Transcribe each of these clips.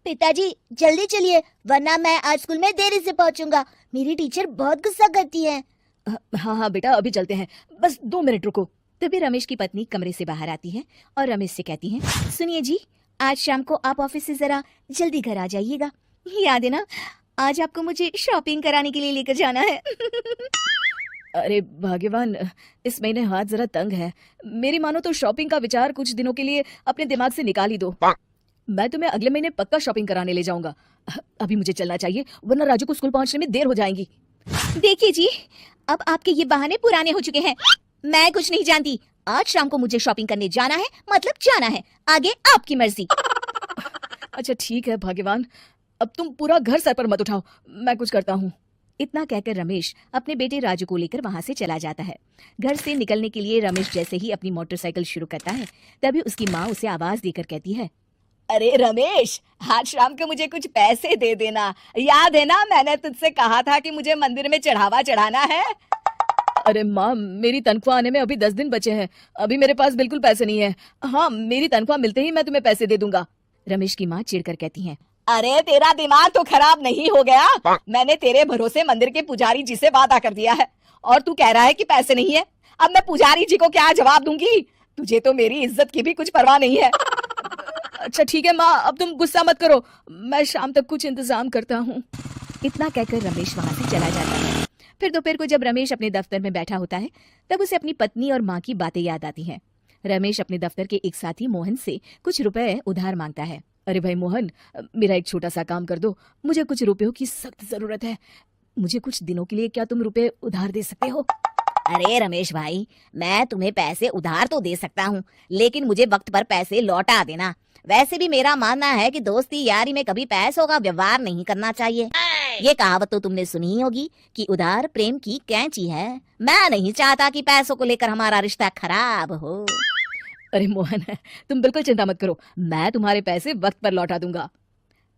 पिताजी जल्दी चलिए वरना मैं आज स्कूल में देरी से पहुंचूंगा। मेरी टीचर बहुत गुस्सा करती है। हाँ हाँ बेटा, अभी चलते हैं, बस 2 मिनट रुको। तभी रमेश की पत्नी कमरे से बाहर आती है और रमेश से कहती है, सुनिए जी, आज शाम को आप ऑफिस से जरा जल्दी घर आ जाइएगा। याद है ना, आज आपको मुझे शॉपिंग कराने के लिए लेकर जाना है। अरे भाग्यवान, इस महीने हाथ जरा तंग है। मेरी मानो तो शॉपिंग का विचार कुछ दिनों के लिए अपने दिमाग से निकाल ही दो। मैं तुम्हें अगले महीने पक्का शॉपिंग कराने ले जाऊंगा। अभी मुझे चलना चाहिए वरना राजू को स्कूल पहुंचने में देर हो जाएगी। देखिए जी, अब आपके ये बहाने पुराने हो चुके हैं। मैं कुछ नहीं जानती। आज शाम को मुझे शॉपिंग करने जाना है, मतलब जाना है। आगे आपकी मर्जी। अच्छा ठीक है भाग्यवान, अब तुम पूरा घर सर पर मत उठाओ, मैं कुछ करता हूँ। इतना कहकर रमेश अपने बेटे राजू को लेकर वहां से चला जाता है। घर से निकलने के लिए रमेश जैसे ही अपनी मोटरसाइकिल शुरू करता है, तभी उसकी माँ उसे आवाज देकर कहती है, अरे रमेश, आज शाम को मुझे कुछ पैसे दे देना। याद है ना, मैंने तुझसे कहा था कि मुझे मंदिर में चढ़ावा चढ़ाना है। अरे माँ, मेरी तनख्वाह आने में अभी 10 दिन बचे हैं, अभी मेरे पास बिल्कुल पैसे नहीं है। हाँ, मेरी तनख्वाह मिलते ही मैं तुम्हें पैसे दे दूंगा। रमेश की माँ चिढ़कर कहती है, अरे तेरा दिमाग तो खराब नहीं हो गया? मैंने तेरे भरोसे मंदिर के पुजारी जी से वादा कर दिया है और तू कह रहा है कि पैसे नहीं है। अब मैं पुजारी जी को क्या जवाब दूंगी? तुझे तो मेरी इज्जत की भी कुछ परवाह नहीं है। अच्छा ठीक है माँ, अब तुम गुस्सा मत करो, मैं शाम तक कुछ इंतजाम करता हूँ। इतना कहकर रमेश वहां से चला जाता है। फिर दोपहर को जब रमेश अपने दफ्तर में बैठा होता है, तब उसे अपनी पत्नी और माँ की बातें याद आती हैं। रमेश अपने दफ्तर के एक साथी मोहन से कुछ रुपए उधार मांगता है। अरे भाई मोहन, मेरा एक छोटा सा काम कर दो, मुझे कुछ रुपयों की सख्त जरूरत है। मुझे कुछ दिनों के लिए क्या तुम रुपए उधार दे सकते हो? अरे रमेश भाई, मैं तुम्हें पैसे उधार तो दे सकता हूँ, लेकिन मुझे वक्त पर पैसे लौटा देना। वैसे भी मेरा मानना है कि दोस्ती यारी में कभी पैसों का व्यवहार नहीं करना चाहिए। ये कहावत तो तुमने सुनी ही होगी कि उधार प्रेम की कैंची है। मैं नहीं चाहता कि पैसों को लेकर हमारा रिश्ता खराब हो। अरे मोहन, तुम बिल्कुल चिंता मत करो, मैं तुम्हारे पैसे वक्त पर लौटा दूंगा।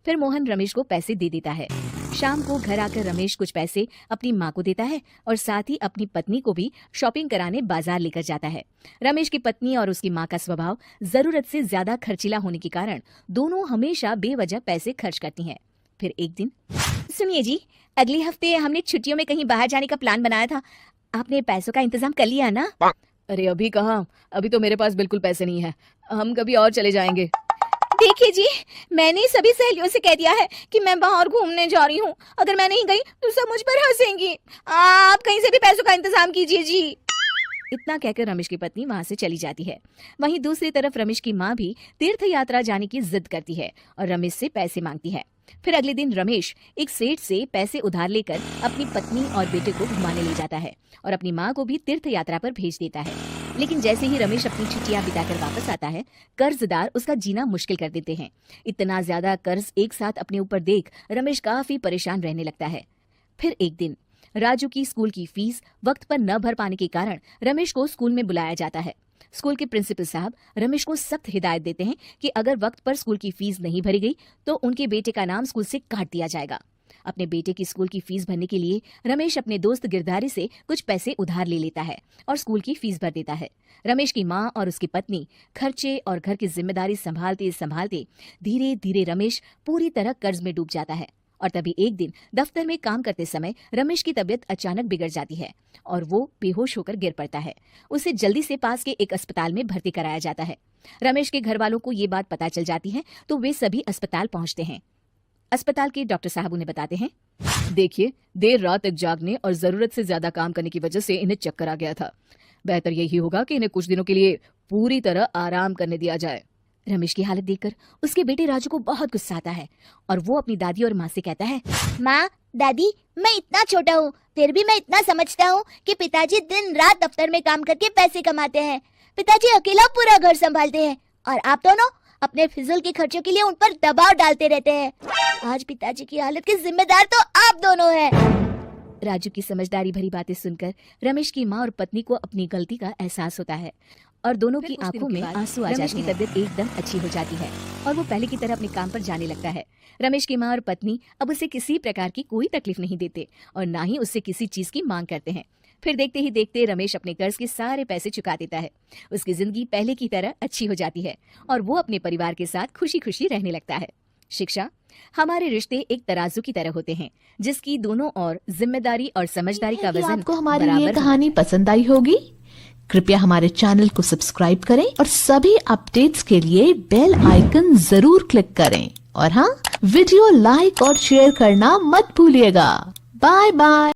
फिर मोहन रमेश को पैसे दे देता है। शाम को घर आकर रमेश कुछ पैसे अपनी माँ को देता है और साथ ही अपनी पत्नी को भी शॉपिंग कराने बाजार लेकर जाता है। रमेश की पत्नी और उसकी माँ का स्वभाव जरूरत से ज्यादा खर्चीला होने के कारण दोनों हमेशा बेवजह पैसे खर्च करती हैं। फिर एक दिन, सुनिए जी, अगले हफ्ते हमने छुट्टियों में कहीं बाहर जाने का प्लान बनाया था। आपने पैसों का इंतजाम कर लिया ना? अरे अभी कहाँ, अभी तो मेरे पास बिल्कुल पैसे नहीं है, हम कभी और चले जाएंगे। देखिए जी, मैंने सभी सहेलियों से कह दिया है कि मैं बाहर घूमने जा रही हूँ। अगर मैं नहीं गई तो सब मुझ पर हंसेंगी। आप कहीं से भी पैसों का इंतजाम कीजिए जी। इतना कहकर रमेश की पत्नी वहां से चली जाती है। वहीं दूसरी तरफ रमेश की माँ भी तीर्थ यात्रा जाने की जिद करती है और रमेश से पैसे मांगती है। फिर अगले दिन रमेश एक सेठ से पैसे उधार लेकर अपनी पत्नी और बेटे को घुमाने ले जाता है और अपनी माँ को भी तीर्थ यात्रा पर भेज देता है। लेकिन जैसे ही रमेश अपनी छुट्टियां बिताकर वापस आता है, कर्जदार उसका जीना मुश्किल कर देते हैं। इतना ज्यादा कर्ज एक साथ अपने ऊपर देख रमेश काफी परेशान रहने लगता है। फिर एक दिन राजू की स्कूल की फीस वक्त पर न भर पाने के कारण रमेश को स्कूल में बुलाया जाता है। स्कूल के प्रिंसिपल साहब रमेश को सख्त हिदायत देते हैं कि अगर वक्त पर स्कूल की फीस नहीं भरी गई तो उनके बेटे का नाम स्कूल से काट दिया जाएगा। अपने बेटे की स्कूल की फीस भरने के लिए रमेश अपने दोस्त गिरधारी से कुछ पैसे उधार ले लेता है और स्कूल की फीस भर देता है। रमेश की माँ और उसकी पत्नी खर्चे और घर की जिम्मेदारी संभालते संभालते धीरे धीरे रमेश पूरी तरह कर्ज में डूब जाता है। और तभी एक दिन दफ्तर में काम करते समय रमेश की तबीयत अचानक बिगड़ जाती है और वो बेहोश होकर गिर पड़ता है। उसे जल्दी से पास के एक अस्पताल में भर्ती कराया जाता है। रमेश के घर वालों को ये बात पता चल जाती है तो वे सभी अस्पताल पहुंचते हैं। अस्पताल के डॉक्टर साहब उन्हें बताते हैं, देखिए, देर रात तक जागने और जरूरत से ज्यादा काम करने की वजह से इन्हें चक्कर आ गया था। बेहतर यही होगा कि इन्हें कुछ दिनों के लिए पूरी तरह आराम करने दिया जाए। रमेश की हालत देखकर उसके बेटे राजू को बहुत गुस्सा आता है और वो अपनी दादी और माँ से कहता है, माँ, दादी, मैं इतना छोटा हूँ फिर भी मैं इतना समझता हूँ कि पिताजी दिन रात दफ्तर में काम करके पैसे कमाते हैं। पिताजी अकेला पूरा घर संभालते हैं और आप दोनों अपने फिजूल के खर्चों के लिए उन पर दबाव डालते रहते हैं। आज पिताजी की हालत के जिम्मेदार तो आप दोनों हैं। राजू की समझदारी भरी बातें सुनकर रमेश की माँ और पत्नी को अपनी गलती का एहसास होता है और दोनों की आंखों में आंसू आ जाते हैं। रमेश की तबीयत एकदम अच्छी हो जाती है और वो पहले की तरह अपने काम पर जाने लगता है। रमेश की माँ और पत्नी अब उसे किसी प्रकार की कोई तकलीफ नहीं देते और ना ही उससे किसी चीज की मांग करते हैं। फिर देखते ही देखते रमेश अपने कर्ज के सारे पैसे चुका देता है। उसकी जिंदगी पहले की तरह अच्छी हो जाती है और वो अपने परिवार के साथ खुशी खुशी रहने लगता है। शिक्षा हमारे रिश्ते एक तराजू की तरह होते हैं, जिसकी दोनों ओर जिम्मेदारी और समझदारी का कि वजन आपको हमारी ये बराबर कहानी पसंद आई होगी। कृपया हमारे चैनल को सब्सक्राइब करें और सभी अपडेट्स के लिए बेल आइकन जरूर क्लिक करें। और हाँ, वीडियो लाइक और शेयर करना मत भूलिएगा। Bye bye.